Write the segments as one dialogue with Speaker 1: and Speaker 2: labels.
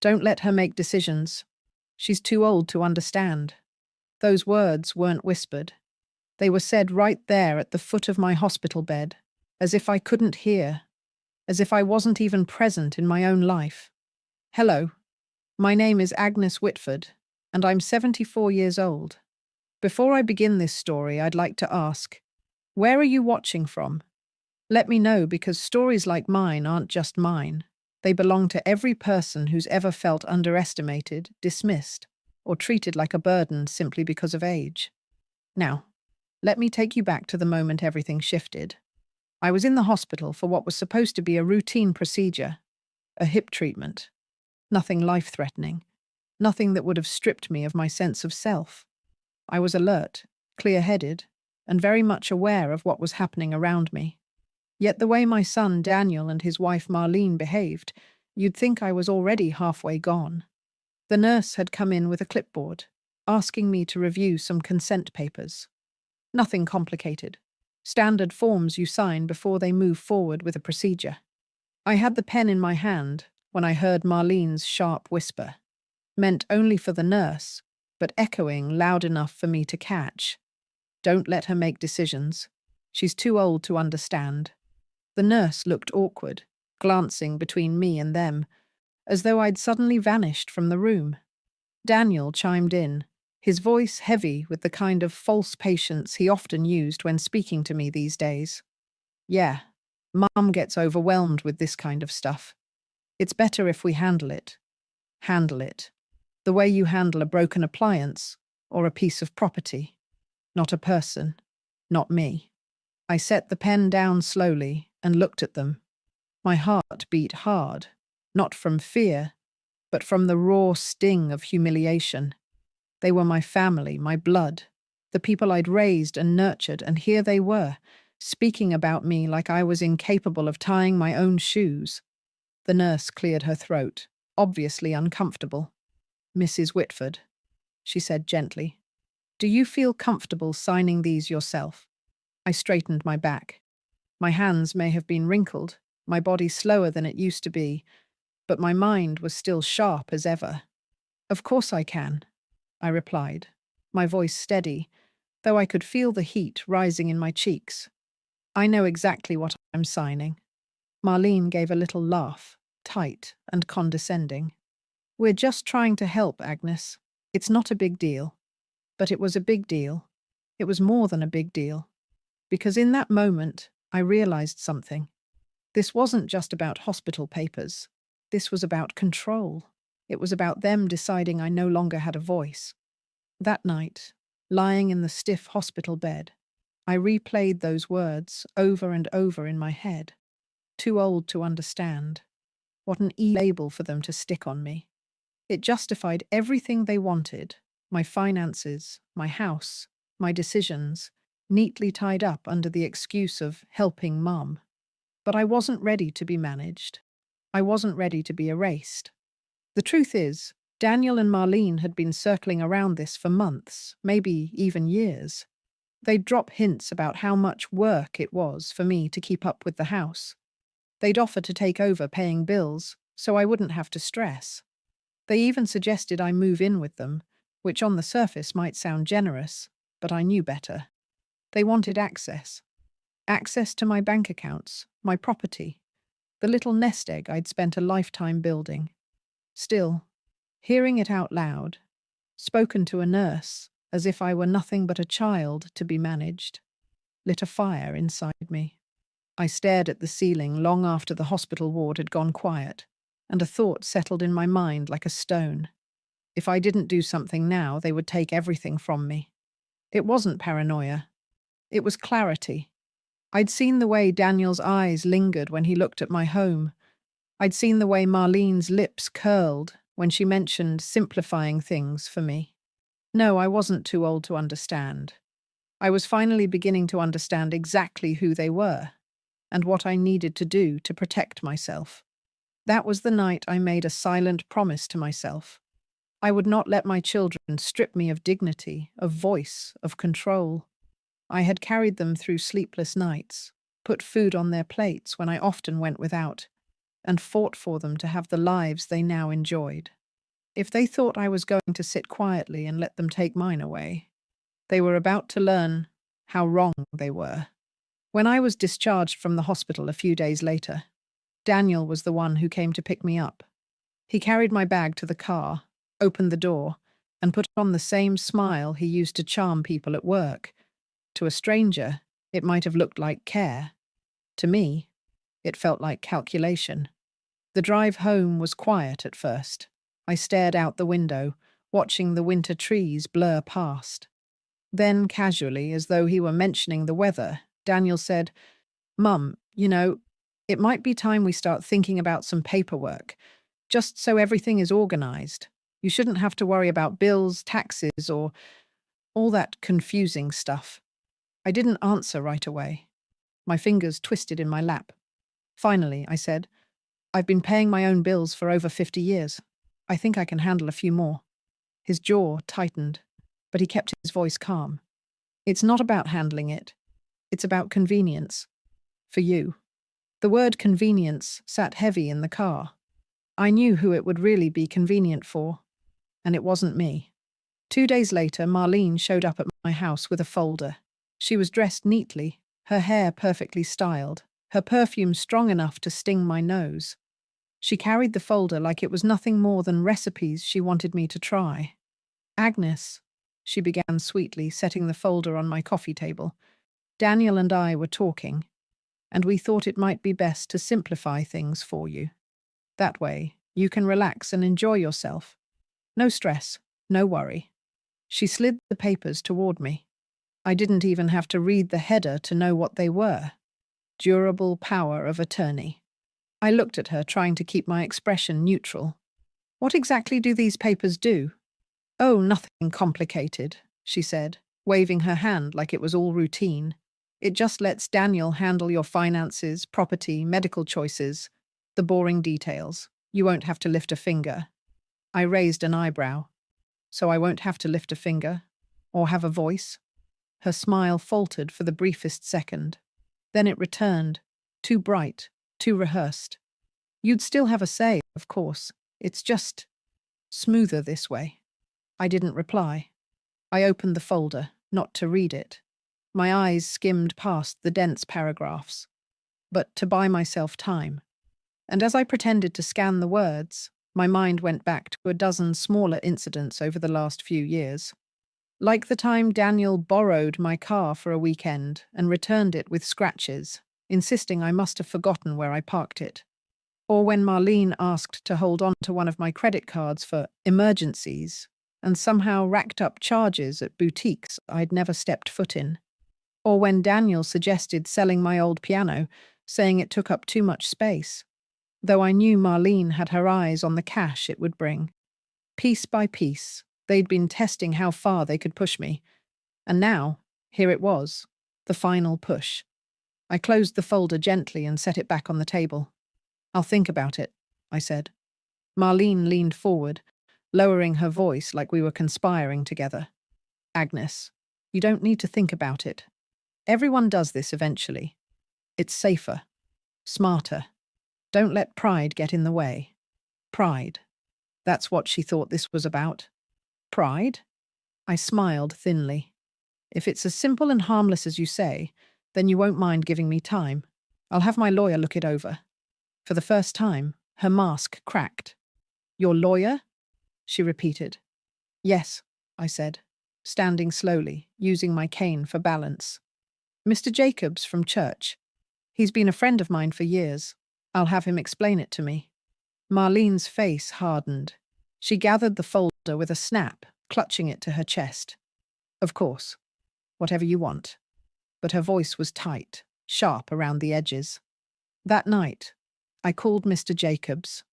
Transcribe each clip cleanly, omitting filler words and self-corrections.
Speaker 1: Don't let her make decisions. She's too old to understand. Those words weren't whispered. They were said right there at the foot of my hospital bed, as if I couldn't hear, as if I wasn't even present in my own life. Hello, my name is Agnes Whitford, and I'm 74 years old. Before I begin this story, I'd like to ask, where are you watching from? Let me know, because stories like mine aren't just mine. They belong to every person who's ever felt underestimated, dismissed, or treated like a burden simply because of age. Now, let me take you back to the moment everything shifted. I was in the hospital for what was supposed to be a routine procedure, a hip treatment. Nothing life-threatening, nothing that would have stripped me of my sense of self. I was alert, clear-headed, and very much aware of what was happening around me. Yet the way my son Daniel and his wife Marlene behaved, you'd think I was already halfway gone. The nurse had come in with a clipboard, asking me to review some consent papers. Nothing complicated. Standard forms you sign before they move forward with a procedure. I had the pen in my hand when I heard Marlene's sharp whisper, meant only for the nurse, but echoing loud enough for me to catch. Don't let her make decisions. She's too old to understand. The nurse looked awkward, glancing between me and them, as though I'd suddenly vanished from the room. Daniel chimed in, his voice heavy with the kind of false patience he often used when speaking to me these days. Yeah, Mum gets overwhelmed with this kind of stuff. It's better if we handle it. Handle it. The way you handle a broken appliance or a piece of property. Not a person. Not me. I set the pen down slowly and looked at them. My heart beat hard, not from fear, but from the raw sting of humiliation. They were my family, my blood, the people I'd raised and nurtured, and here they were, speaking about me like I was incapable of tying my own shoes. The nurse cleared her throat, obviously uncomfortable. Mrs. Whitford, she said gently, do you feel comfortable signing these yourself? I straightened my back. My hands may have been wrinkled, my body slower than it used to be, but my mind was still sharp as ever. Of course I can, I replied, my voice steady, though I could feel the heat rising in my cheeks. I know exactly what I'm signing. Marlene gave a little laugh, tight and condescending. We're just trying to help, Agnes. It's not a big deal. But it was a big deal. It was more than a big deal. Because in that moment, I realized something. This wasn't just about hospital papers. This was about control. It was about them deciding I no longer had a voice. That night, lying in the stiff hospital bed, I replayed those words over and over in my head. Too old to understand. What an label for them to stick on me. It justified everything they wanted, my finances, my house, my decisions, neatly tied up under the excuse of helping Mum. But I wasn't ready to be managed. I wasn't ready to be erased. The truth is, Daniel and Marlene had been circling around this for months, maybe even years. They'd drop hints about how much work it was for me to keep up with the house. They'd offer to take over paying bills, so I wouldn't have to stress. They even suggested I move in with them, which on the surface might sound generous, but I knew better. They wanted access. Access to my bank accounts, my property, the little nest egg I'd spent a lifetime building. Still, hearing it out loud, spoken to a nurse as if I were nothing but a child to be managed, lit a fire inside me. I stared at the ceiling long after the hospital ward had gone quiet, and a thought settled in my mind like a stone. If I didn't do something now, they would take everything from me. It wasn't paranoia. It was clarity. I'd seen the way Daniel's eyes lingered when he looked at my home. I'd seen the way Marlene's lips curled when she mentioned simplifying things for me. No, I wasn't too old to understand. I was finally beginning to understand exactly who they were and what I needed to do to protect myself. That was the night I made a silent promise to myself. I would not let my children strip me of dignity, of voice, of control. I had carried them through sleepless nights, put food on their plates when I often went without, and fought for them to have the lives they now enjoyed. If they thought I was going to sit quietly and let them take mine away, they were about to learn how wrong they were. When I was discharged from the hospital a few days later, Daniel was the one who came to pick me up. He carried my bag to the car, opened the door, and put on the same smile he used to charm people at work. To a stranger, it might have looked like care. To me, it felt like calculation. The drive home was quiet at first. I stared out the window, watching the winter trees blur past. Then, casually, as though he were mentioning the weather, Daniel said, "Mum, it might be time we start thinking about some paperwork, just so everything is organized. You shouldn't have to worry about bills, taxes, or all that confusing stuff." I didn't answer right away. My fingers twisted in my lap. Finally, I said, "I've been paying my own bills for over 50 years. I think I can handle a few more." His jaw tightened, but he kept his voice calm. "It's not about handling it. It's about convenience. For you." The word convenience sat heavy in the car. I knew who it would really be convenient for, and it wasn't me. 2 days later, Marlene showed up at my house with a folder. She was dressed neatly, her hair perfectly styled, her perfume strong enough to sting my nose. She carried the folder like it was nothing more than recipes she wanted me to try. "Agnes," she began sweetly, setting the folder on my coffee table. "Daniel and I were talking, and we thought it might be best to simplify things for you. That way, you can relax and enjoy yourself. No stress, no worry." She slid the papers toward me. I didn't even have to read the header to know what they were. Durable power of attorney. I looked at her, trying to keep my expression neutral. "What exactly do these papers do?" "Oh, nothing complicated," she said, waving her hand like it was all routine. "It just lets Daniel handle your finances, property, medical choices, the boring details. You won't have to lift a finger." I raised an eyebrow. "So I won't have to lift a finger? Or have a voice?" Her smile faltered for the briefest second. Then it returned, too bright, too rehearsed. "You'd still have a say, of course. It's just smoother this way." I didn't reply. I opened the folder, not to read it. My eyes skimmed past the dense paragraphs, but to buy myself time. And as I pretended to scan the words, my mind went back to a dozen smaller incidents over the last few years. Like the time Daniel borrowed my car for a weekend and returned it with scratches, insisting I must have forgotten where I parked it. Or when Marlene asked to hold on to one of my credit cards for emergencies and somehow racked up charges at boutiques I'd never stepped foot in. Or when Daniel suggested selling my old piano, saying it took up too much space, though I knew Marlene had her eyes on the cash it would bring. Piece by piece, they'd been testing how far they could push me. And now, here it was, the final push. I closed the folder gently and set it back on the table. "I'll think about it," I said. Marlene leaned forward, lowering her voice like we were conspiring together. "Agnes, you don't need to think about it. Everyone does this eventually. It's safer, smarter. Don't let pride get in the way." Pride. That's what she thought this was about. Pride? I smiled thinly. "If it's as simple and harmless as you say, then you won't mind giving me time. I'll have my lawyer look it over." For the first time, her mask cracked. "Your lawyer?" she repeated. "Yes," I said, standing slowly, using my cane for balance. "Mr. Jacobs from church. He's been a friend of mine for years. I'll have him explain it to me." Marlene's face hardened. She gathered the folder with a snap, clutching it to her chest. "Of course. Whatever you want." But her voice was tight, sharp around the edges. That night, I called Mr. Jacobs.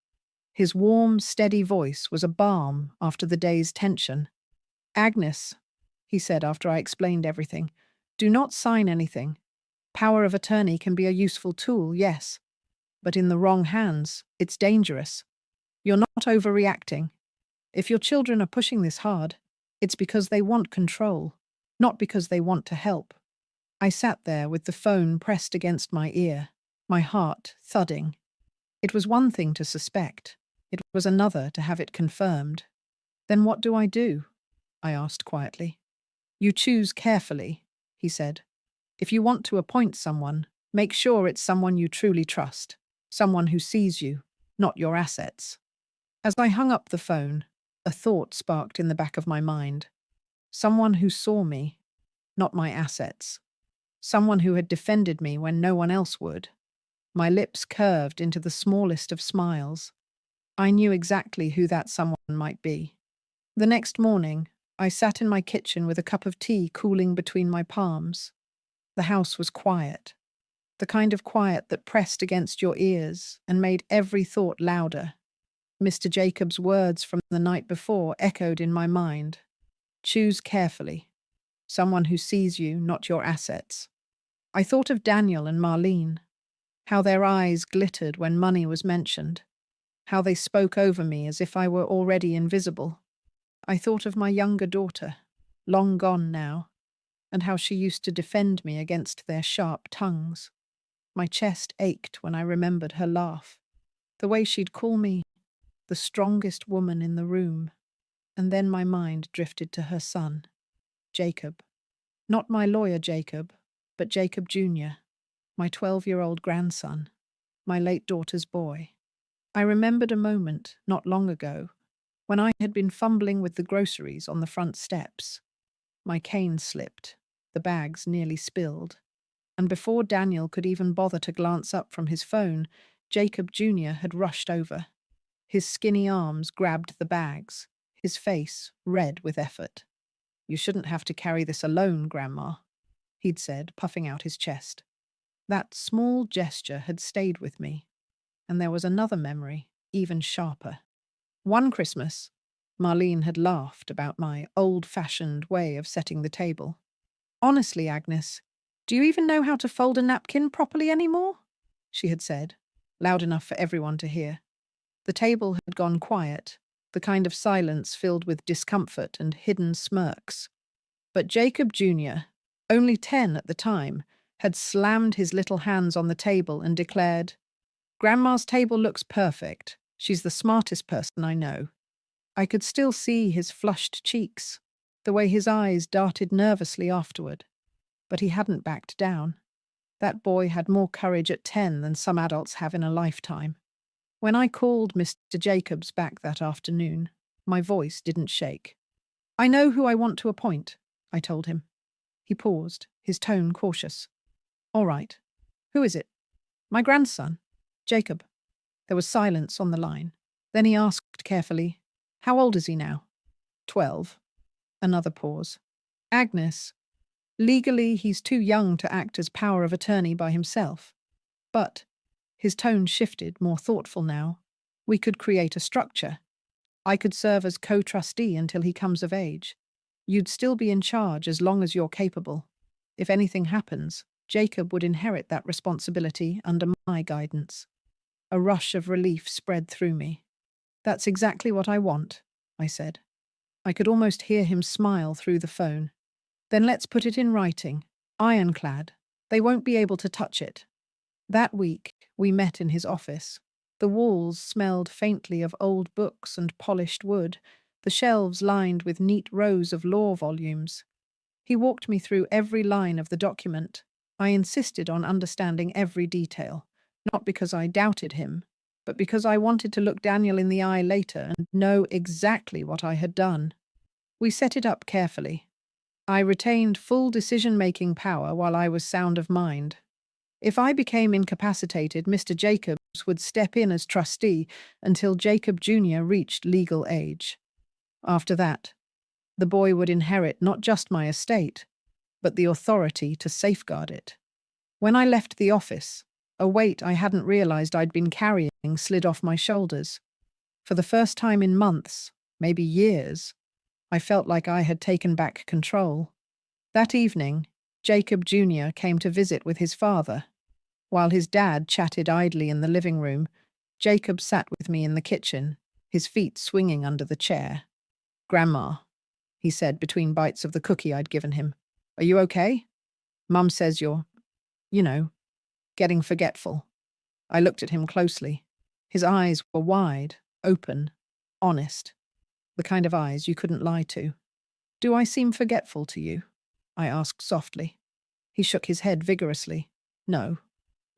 Speaker 1: His warm, steady voice was a balm after the day's tension. "Agnes," he said after I explained everything, "do not sign anything. Power of attorney can be a useful tool, yes, but in the wrong hands, it's dangerous. You're not overreacting. If your children are pushing this hard, it's because they want control, not because they want to help." I sat there with the phone pressed against my ear, my heart thudding. It was one thing to suspect. It was another to have it confirmed. Then what do I do? I asked quietly. You choose carefully, he said. If you want to appoint someone, make sure it's someone you truly trust, someone who sees you, not your assets. As I hung up the phone, a thought sparked in the back of my mind. Someone who saw me, not my assets. Someone who had defended me when no one else would. My lips curved into the smallest of smiles. I knew exactly who that someone might be. The next morning, I sat in my kitchen with a cup of tea cooling between my palms. The house was quiet, the kind of quiet that pressed against your ears and made every thought louder. Mr. Jacobs' words from the night before echoed in my mind. Choose carefully. Someone who sees you, not your assets. I thought of Daniel and Marlene, how their eyes glittered when money was mentioned, how they spoke over me as if I were already invisible. I thought of my younger daughter, long gone now, and how she used to defend me against their sharp tongues. My chest ached when I remembered her laugh, the way she'd call me the strongest woman in the room. And then my mind drifted to her son, Jacob. Not my lawyer Jacob, but Jacob Jr., my 12-year-old grandson, my late daughter's boy. I remembered a moment, not long ago, when I had been fumbling with the groceries on the front steps. My cane slipped, the bags nearly spilled, and before Daniel could even bother to glance up from his phone, Jacob Jr. had rushed over. His skinny arms grabbed the bags, his face red with effort. You shouldn't have to carry this alone, Grandma, he'd said, puffing out his chest. That small gesture had stayed with me, and there was another memory, even sharper. One Christmas, Marlene had laughed about my old-fashioned way of setting the table. Honestly, Agnes, do you even know how to fold a napkin properly anymore? She had said, loud enough for everyone to hear. The table had gone quiet, the kind of silence filled with discomfort and hidden smirks. But Jacob Jr., only 10 at the time, had slammed his little hands on the table and declared, Grandma's table looks perfect. She's the smartest person I know. I could still see his flushed cheeks, the way his eyes darted nervously afterward. But he hadn't backed down. That boy had more courage at 10 than some adults have in a lifetime. When I called Mr. Jacobs back that afternoon, my voice didn't shake. I know who I want to appoint, I told him. He paused, his tone cautious. All right. Who is it? My grandson, Jacob. There was silence on the line. Then he asked carefully, how old is he now? 12. Another pause. Agnes. Legally, he's too young to act as power of attorney by himself. But his tone shifted, more thoughtful now. We could create a structure. I could serve as co-trustee until he comes of age. You'd still be in charge as long as you're capable. If anything happens, Jacob would inherit that responsibility under my guidance. A rush of relief spread through me. That's exactly what I want, I said. I could almost hear him smile through the phone. Then let's put it in writing, ironclad. They won't be able to touch it. That week, we met in his office. The walls smelled faintly of old books and polished wood, the shelves lined with neat rows of law volumes. He walked me through every line of the document. I insisted on understanding every detail, not because I doubted him, but because I wanted to look Daniel in the eye later and know exactly what I had done. We set it up carefully. I retained full decision-making power while I was sound of mind. If I became incapacitated, Mr. Jacobs would step in as trustee until Jacob Jr. reached legal age. After that, the boy would inherit not just my estate, but the authority to safeguard it. When I left the office, a weight I hadn't realized I'd been carrying slid off my shoulders. For the first time in months, maybe years, I felt like I had taken back control. That evening, Jacob Jr. came to visit with his father. While his dad chatted idly in the living room, Jacob sat with me in the kitchen, his feet swinging under the chair. Grandma, he said between bites of the cookie I'd given him, are you okay? Mum says you're, getting forgetful. I looked at him closely. His eyes were wide, open, honest, the kind of eyes you couldn't lie to. "Do I seem forgetful to you?" I asked softly. He shook his head vigorously. "No.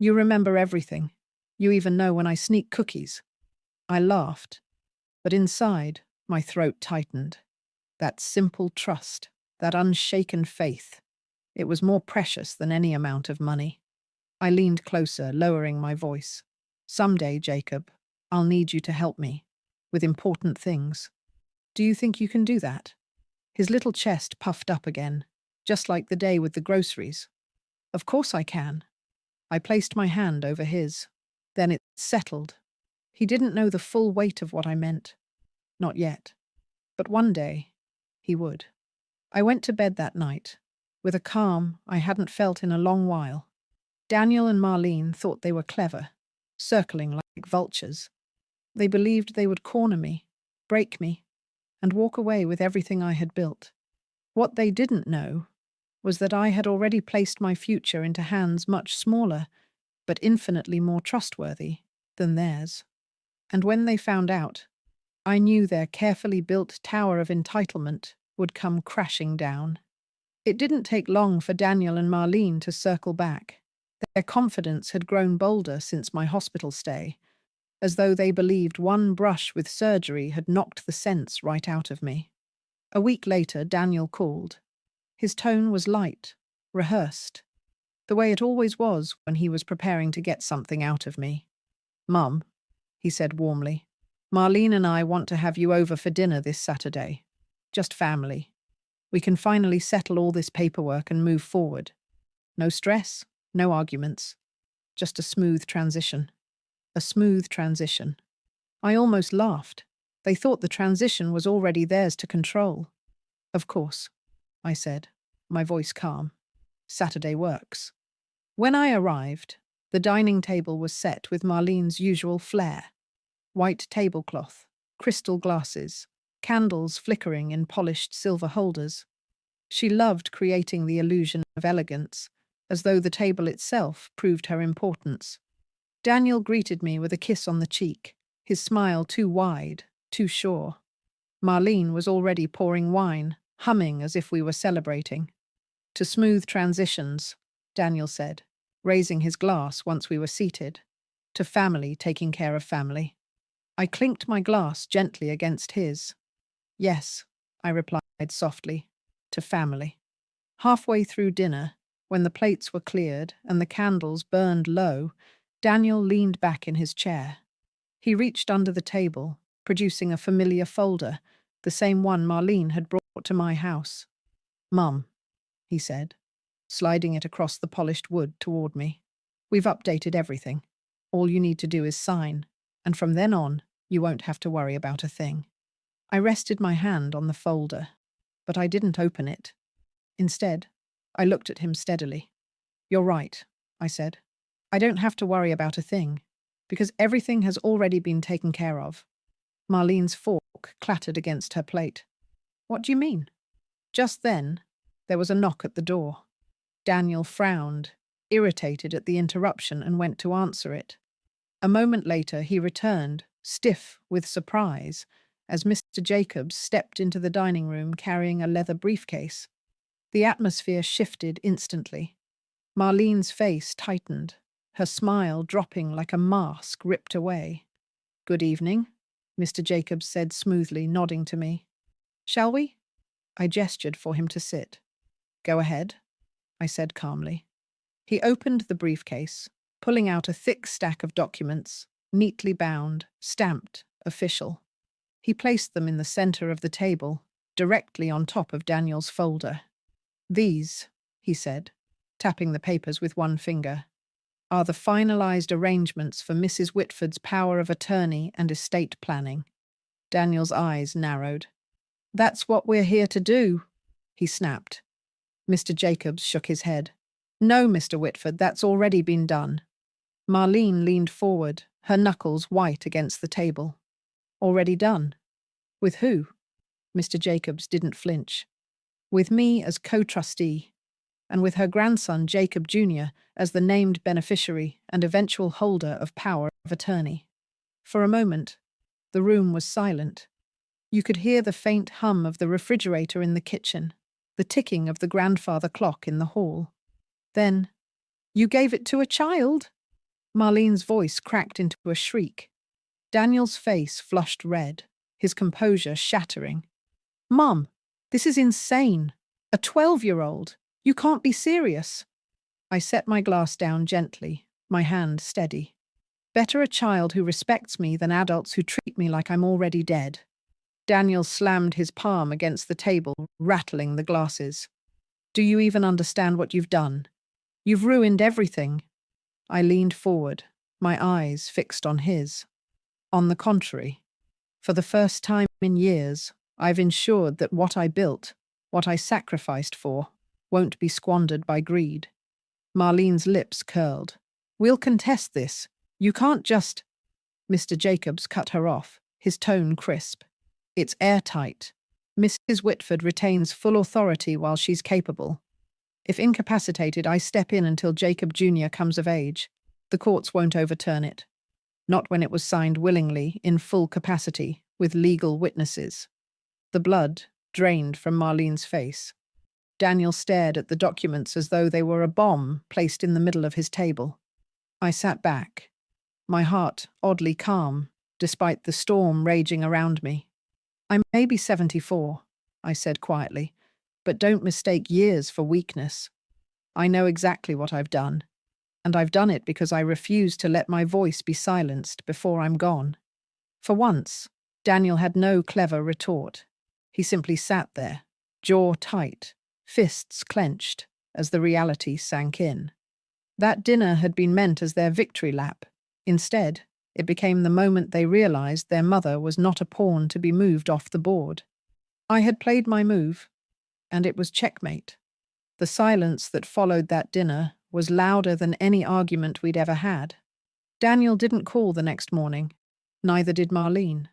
Speaker 1: You remember everything. You even know when I sneak cookies." I laughed, but inside, my throat tightened. That simple trust, that unshaken faith, it was more precious than any amount of money. I leaned closer, lowering my voice. "Someday, Jacob, I'll need you to help me with important things. Do you think you can do that?" His little chest puffed up again, just like the day with the groceries. "Of course I can." I placed my hand over his. Then it settled. He didn't know the full weight of what I meant. Not yet. But one day, he would. I went to bed that night, with a calm I hadn't felt in a long while. Daniel and Marlene thought they were clever, circling like vultures. They believed they would corner me, break me, and walk away with everything I had built. What they didn't know was that I had already placed my future into hands much smaller, but infinitely more trustworthy than theirs. And when they found out, I knew their carefully built tower of entitlement would come crashing down. It didn't take long for Daniel and Marlene to circle back. Their confidence had grown bolder since my hospital stay, as though they believed one brush with surgery had knocked the sense right out of me. A week later, Daniel called. His tone was light, rehearsed, the way it always was when he was preparing to get something out of me. "Mum," he said warmly, "Marlene and I want to have you over for dinner this Saturday. Just family. We can finally settle all this paperwork and move forward. No stress, no arguments. Just a smooth transition." A smooth transition. I almost laughed. They thought the transition was already theirs to control. "Of course," I said, my voice calm. "Saturday works." When I arrived, the dining table was set with Marlene's usual flair. White tablecloth, crystal glasses, candles flickering in polished silver holders. She loved creating the illusion of elegance, as though the table itself proved her importance. Daniel greeted me with a kiss on the cheek, his smile too wide, too sure. Marlene was already pouring wine, humming as if we were celebrating. "To smooth transitions," Daniel said, raising his glass once we were seated. "To family taking care of family." I clinked my glass gently against his. "Yes," I replied softly, "to family." Halfway through dinner, when the plates were cleared and the candles burned low, Daniel leaned back in his chair. He reached under the table, producing a familiar folder, the same one Marlene had brought to my house. "Mum," he said, sliding it across the polished wood toward me. "We've updated everything. All you need to do is sign, and from then on, you won't have to worry about a thing." I rested my hand on the folder, but I didn't open it. Instead, I looked at him steadily. "You're right," I said. "I don't have to worry about a thing, because everything has already been taken care of." Marlene's fork clattered against her plate. "What do you mean?" Just then, there was a knock at the door. Daniel frowned, irritated at the interruption, and went to answer it. A moment later, he returned, stiff with surprise, as Mr. Jacobs stepped into the dining room carrying a leather briefcase. The atmosphere shifted instantly. Marlene's face tightened, her smile dropping like a mask ripped away. "Good evening," Mr. Jacobs said smoothly, nodding to me. "Shall we?" I gestured for him to sit. "Go ahead," I said calmly. He opened the briefcase, pulling out a thick stack of documents, neatly bound, stamped, official. He placed them in the center of the table, directly on top of Daniel's folder. "These," he said, tapping the papers with one finger, "are the finalized arrangements for Mrs. Whitford's power of attorney and estate planning." Daniel's eyes narrowed. "That's what we're here to do," he snapped. Mr. Jacobs shook his head. "No, Mr. Whitford, that's already been done." Marlene leaned forward, her knuckles white against the table. "Already done? With who?" Mr. Jacobs didn't flinch. "With me as co-trustee, and with her grandson Jacob Jr. as the named beneficiary and eventual holder of power of attorney." For a moment, the room was silent. You could hear the faint hum of the refrigerator in the kitchen, the ticking of the grandfather clock in the hall. Then, "You gave it to a child?" Marlene's voice cracked into a shriek. Daniel's face flushed red, his composure shattering. "Mum, this is insane. A 12-year-old. You can't be serious." I set my glass down gently, my hand steady. Better a child who respects me than adults who treat me like I'm already dead. Daniel slammed his palm against the table, rattling the glasses. "Do you even understand what you've done? You've ruined everything." I leaned forward, my eyes fixed on his. On the contrary, for the first time in years, I've ensured that what I built, what I sacrificed for, won't be squandered by greed. Marlene's lips curled. "We'll contest this. You can't just—" Mr. Jacobs cut her off, his tone crisp. "It's airtight. Mrs. Whitford retains full authority while she's capable. If incapacitated, I step in until Jacob Jr. comes of age. The courts won't overturn it. Not when it was signed willingly, in full capacity, with legal witnesses." The blood drained from Marlene's face. Daniel stared at the documents as though they were a bomb placed in the middle of his table. I sat back, my heart oddly calm, despite the storm raging around me. "I may be 74, I said quietly, "but don't mistake years for weakness. I know exactly what I've done, and I've done it because I refuse to let my voice be silenced before I'm gone." For once, Daniel had no clever retort. He simply sat there, jaw tight, fists clenched, as the reality sank in. That dinner had been meant as their victory lap. Instead, it became the moment they realized their mother was not a pawn to be moved off the board. I had played my move, and it was checkmate. The silence that followed that dinner was louder than any argument we'd ever had. Daniel didn't call the next morning. Neither did Marlene.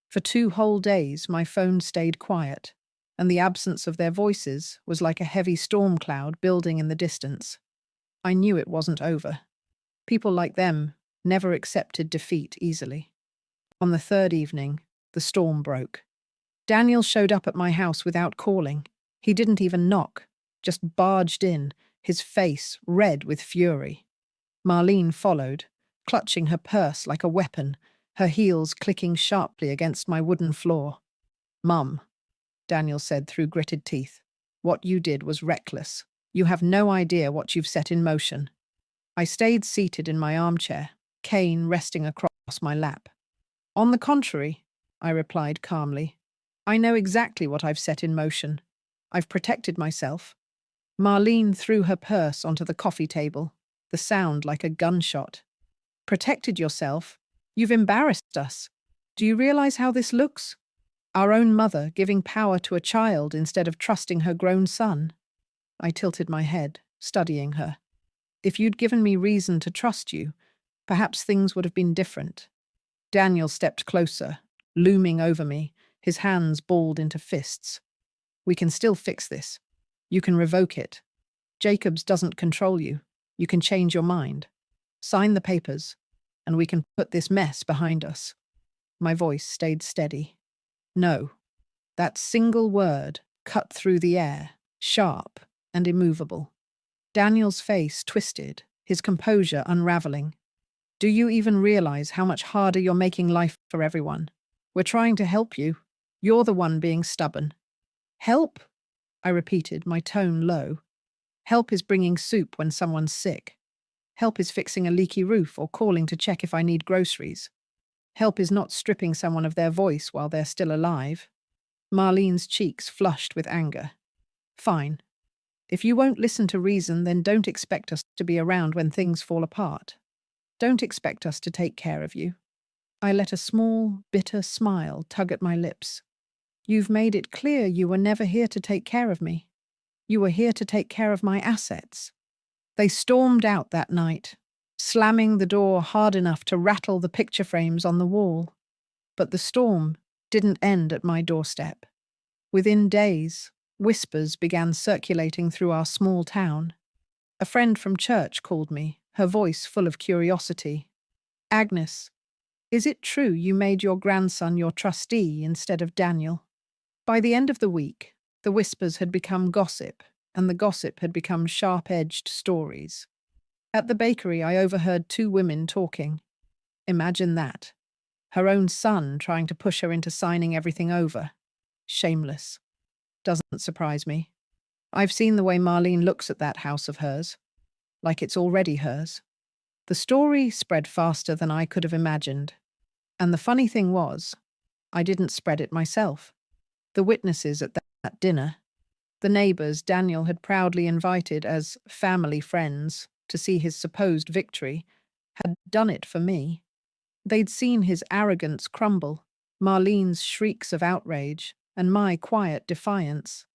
Speaker 1: For 2 whole days, my phone stayed quiet, and the absence of their voices was like a heavy storm cloud building in the distance. I knew it wasn't over. People like them never accepted defeat easily. On the 3rd evening, the storm broke. Daniel showed up at my house without calling. He didn't even knock, just barged in, his face red with fury. Marlene followed, clutching her purse like a weapon, her heels clicking sharply against my wooden floor. "Mum," Daniel said through gritted teeth, "what you did was reckless. You have no idea what you've set in motion." I stayed seated in my armchair, cane resting across my lap. "On the contrary," I replied calmly, "I know exactly what I've set in motion. I've protected myself." Marlene threw her purse onto the coffee table, the sound like a gunshot. "Protected yourself? You've embarrassed us. Do you realize how this looks? Our own mother giving power to a child instead of trusting her grown son." I tilted my head, studying her. "If you'd given me reason to trust you, perhaps things would have been different." Daniel stepped closer, looming over me, his hands balled into fists. "We can still fix this. You can revoke it. Jacobs doesn't control you. You can change your mind. Sign the papers, and we can put this mess behind us." My voice stayed steady. "No." That single word cut through the air, sharp and immovable. Daniel's face twisted, his composure unraveling. "Do you even realize how much harder you're making life for everyone? We're trying to help you. You're the one being stubborn." "Help?" I repeated, my tone low. "Help is bringing soup when someone's sick. Help is fixing a leaky roof or calling to check if I need groceries. Help is not stripping someone of their voice while they're still alive." Marlene's cheeks flushed with anger. "Fine. If you won't listen to reason, then don't expect us to be around when things fall apart. Don't expect us to take care of you." I let a small, bitter smile tug at my lips. "You've made it clear you were never here to take care of me. You were here to take care of my assets." They stormed out that night, slamming the door hard enough to rattle the picture frames on the wall. But the storm didn't end at my doorstep. Within days, whispers began circulating through our small town. A friend from church called me, her voice full of curiosity. "Agnes, Is it true you made your grandson your trustee instead of Daniel? By the end of the week, the whispers had become gossip, and the gossip had become sharp-edged stories. At the bakery, I overheard two women talking. Imagine that. Her own son trying to push her into signing everything over. Shameless. Doesn't surprise me. I've seen the way Marlene looks at that house of hers, like it's already hers. The story spread faster than I could have imagined. And the funny thing was, I didn't spread it myself. The witnesses at that dinner, the neighbors Daniel had proudly invited as family friends to see his supposed victory, had done it for me. They'd seen his arrogance crumble, Marlene's shrieks of outrage, and my quiet defiance.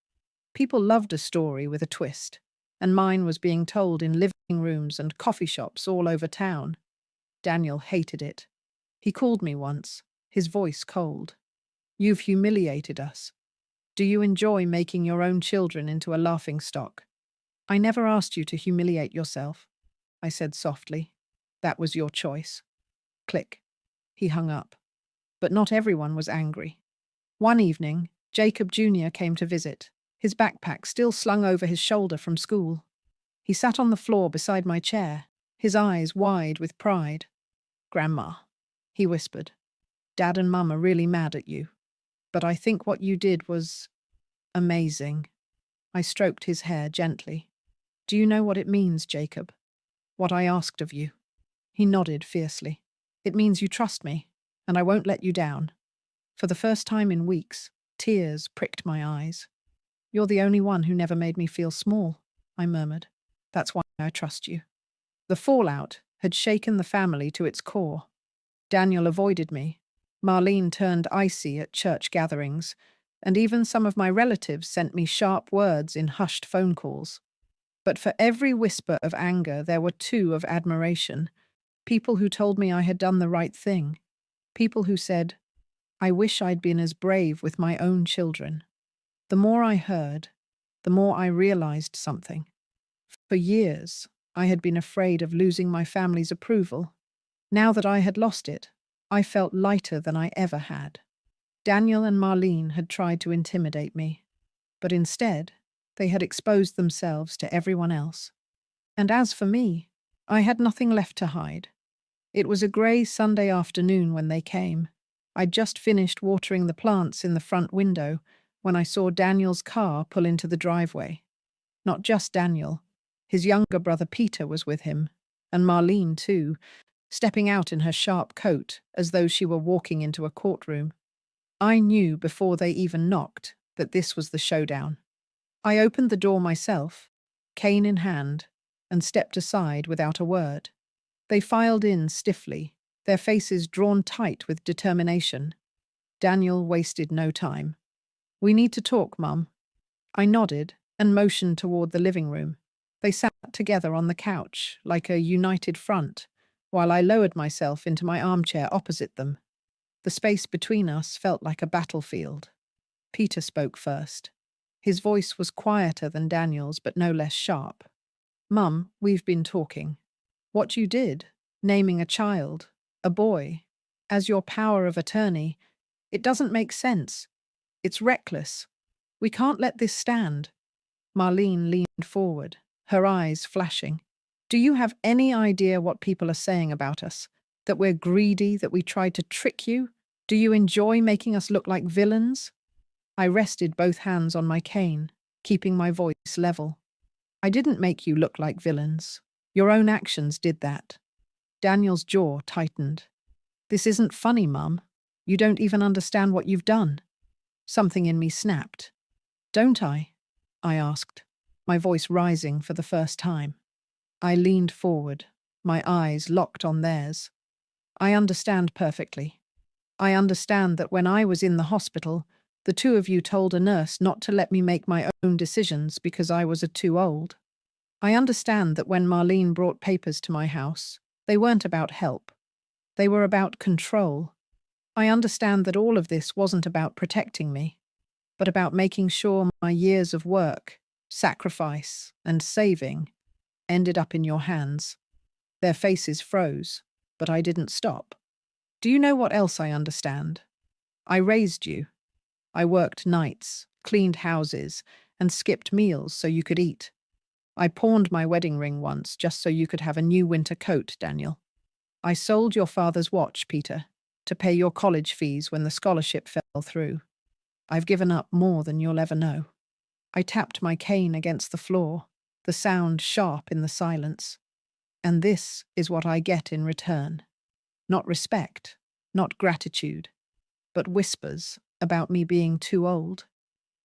Speaker 1: People loved a story with a twist, and mine was being told in living rooms and coffee shops all over town. Daniel hated it. He called me once, his voice cold. "You've humiliated us. Do you enjoy making your own children into a laughingstock?" "I never asked you to humiliate yourself," I said softly. "That was your choice." Click. He hung up. But not everyone was angry. One evening, Jacob Jr. came to visit, his backpack still slung over his shoulder from school. He sat on the floor beside my chair, his eyes wide with pride. "Grandma," he whispered, "Dad and Mum are really mad at you. But I think what you did was amazing." I stroked his hair gently. "Do you know what it means, Jacob? What I asked of you?" He nodded fiercely. "It means you trust me, and I won't let you down." For the first time in weeks, tears pricked my eyes. "You're the only one who never made me feel small," I murmured. "That's why I trust you." The fallout had shaken the family to its core. Daniel avoided me. Marlene turned icy at church gatherings, and even some of my relatives sent me sharp words in hushed phone calls. But for every whisper of anger, there were two of admiration. People who told me I had done the right thing. People who said, "I wish I'd been as brave with my own children." The more I heard, the more I realized something. For years, I had been afraid of losing my family's approval. Now that I had lost it, I felt lighter than I ever had. Daniel and Marlene had tried to intimidate me, but instead, they had exposed themselves to everyone else. And as for me, I had nothing left to hide. It was a grey Sunday afternoon when they came. I'd just finished watering the plants in the front window when I saw Daniel's car pull into the driveway. Not just Daniel. His younger brother Peter was with him, and Marlene too, stepping out in her sharp coat as though she were walking into a courtroom. I knew before they even knocked that this was the showdown. I opened the door myself, cane in hand, and stepped aside without a word. They filed in stiffly, their faces drawn tight with determination. Daniel wasted no time. "We need to talk, Mum." I nodded and motioned toward the living room. They sat together on the couch like a united front, while I lowered myself into my armchair opposite them. The space between us felt like a battlefield. Peter spoke first. His voice was quieter than Daniel's, but no less sharp. "Mum, we've been talking. What you did, naming a child, a boy, as your power of attorney, it doesn't make sense. It's reckless. We can't let this stand." Marlene leaned forward, her eyes flashing. "Do you have any idea what people are saying about us? That we're greedy, that we tried to trick you? Do you enjoy making us look like villains?" I rested both hands on my cane, keeping my voice level. "I didn't make you look like villains. Your own actions did that." Daniel's jaw tightened. "This isn't funny, Mum. You don't even understand what you've done." Something in me snapped. "Don't I?" I asked, my voice rising for the first time. I leaned forward, my eyes locked on theirs. "I understand perfectly. I understand that when I was in the hospital, the two of you told a nurse not to let me make my own decisions because I was too old. I understand that when Marlene brought papers to my house, they weren't about help. They were about control. I understand that all of this wasn't about protecting me, but about making sure my years of work, sacrifice, and saving ended up in your hands." Their faces froze, but I didn't stop. Do you know what else I understand? I raised you. I worked nights, cleaned houses, and skipped meals so you could eat. I pawned my wedding ring once just so you could have a new winter coat, Daniel. I sold your father's watch, Peter, to pay your college fees when the scholarship fell through. I've given up more than you'll ever know. I tapped my cane against the floor, the sound sharp in the silence. And this is what I get in return. Not respect, not gratitude, but whispers about me being too old,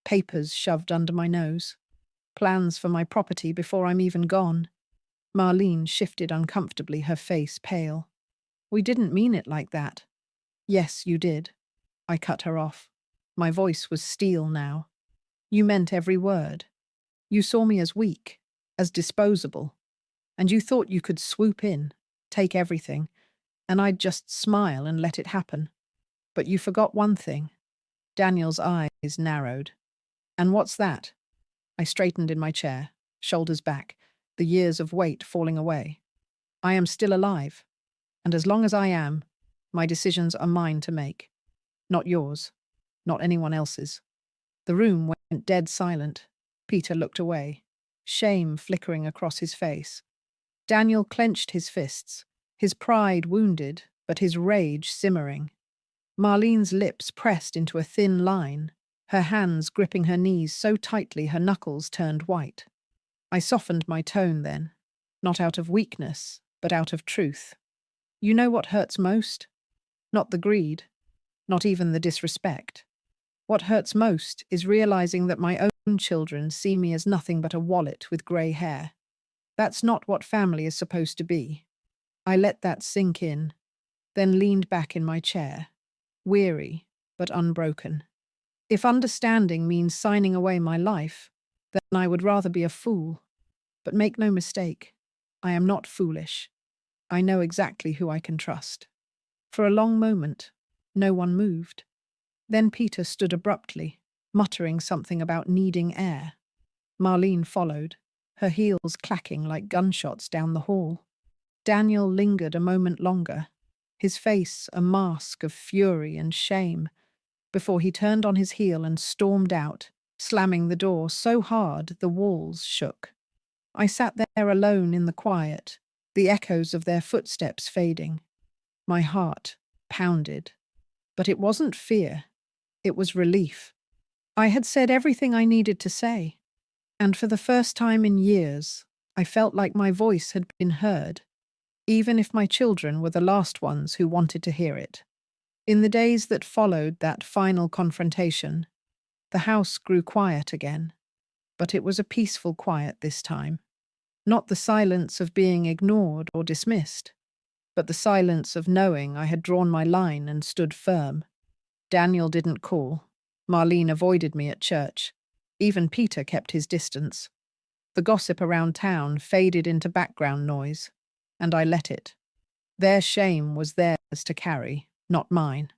Speaker 1: papers shoved under my nose, plans for my property before I'm even gone. Marlene shifted uncomfortably, her face pale. We didn't mean it like that. Yes, you did. I cut her off. My voice was steel now. You meant every word. You saw me as weak, as disposable, and you thought you could swoop in, take everything, and I'd just smile and let it happen. But you forgot one thing. Daniel's eyes narrowed. And what's that? I straightened in my chair, shoulders back, the years of weight falling away. I am still alive, and as long as I am, my decisions are mine to make. Not yours, not anyone else's. The room went dead silent. Peter looked away, shame flickering across his face. Daniel clenched his fists, his pride wounded, but his rage simmering. Marlene's lips pressed into a thin line, her hands gripping her knees so tightly her knuckles turned white. I softened my tone then, not out of weakness, but out of truth. You know what hurts most? Not the greed, not even the disrespect. What hurts most is realizing that my own children see me as nothing but a wallet with grey hair. That's not what family is supposed to be. I let that sink in, then leaned back in my chair, weary but unbroken. If understanding means signing away my life, then I would rather be a fool. But make no mistake, I am not foolish. I know exactly who I can trust. For a long moment, no one moved. Then Peter stood abruptly, muttering something about needing air. Marlene followed, her heels clacking like gunshots down the hall. Daniel lingered a moment longer, his face a mask of fury and shame, before he turned on his heel and stormed out, slamming the door so hard the walls shook. I sat there alone in the quiet, the echoes of their footsteps fading. My heart pounded. But it wasn't fear, it was relief. I had said everything I needed to say, and for the first time in years, I felt like my voice had been heard, even if my children were the last ones who wanted to hear it. In the days that followed that final confrontation, the house grew quiet again, but it was a peaceful quiet this time. Not the silence of being ignored or dismissed, but the silence of knowing I had drawn my line and stood firm. Daniel didn't call. Marlene avoided me at church. Even Peter kept his distance. The gossip around town faded into background noise, and I let it. Their shame was theirs to carry, not mine.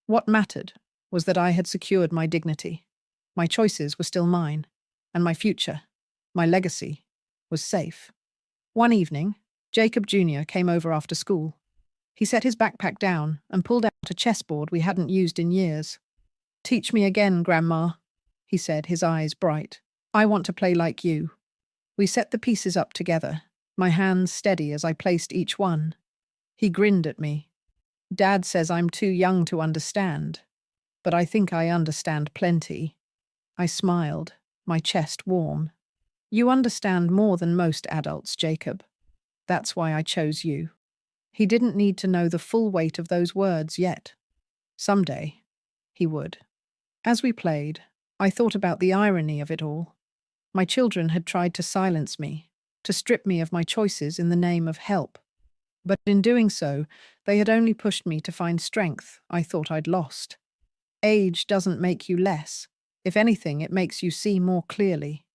Speaker 1: What mattered was that I had secured my dignity. My choices were still mine, and my future, my legacy, was safe. One evening, Jacob Jr. came over after school. He set his backpack down and pulled out a chessboard we hadn't used in years. "Teach me again, Grandma," he said, his eyes bright. "I want to play like you." We set the pieces up together, my hands steady as I placed each one. He grinned at me. "Dad says I'm too young to understand, but I think I understand plenty." I smiled, my chest warm. "You understand more than most adults, Jacob. That's why I chose you." He didn't need to know the full weight of those words yet. Someday, he would. As we played, I thought about the irony of it all. My children had tried to silence me, to strip me of my choices in the name of help. But in doing so, they had only pushed me to find strength I thought I'd lost. Age doesn't make you less. If anything, it makes you see more clearly.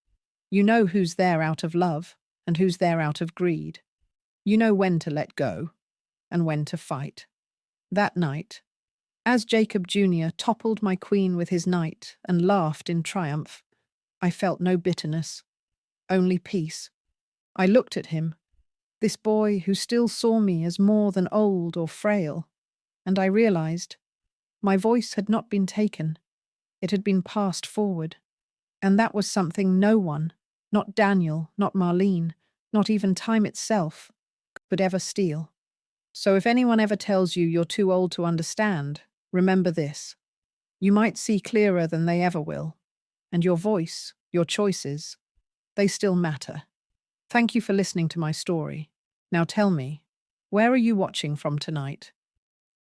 Speaker 1: You know who's there out of love and who's there out of greed. You know when to let go and when to fight. That night, as Jacob Jr. toppled my queen with his knight and laughed in triumph, I felt no bitterness, only peace. I looked at him, this boy who still saw me as more than old or frail, And I realized my voice had not been taken, it had been passed forward. And that was something no one, not Daniel, not Marlene, not even time itself, could ever steal. So if anyone ever tells you you're too old to understand, remember this. You might see clearer than they ever will. And your voice, your choices, they still matter. Thank you for listening to my story. Now tell me, where are you watching from tonight?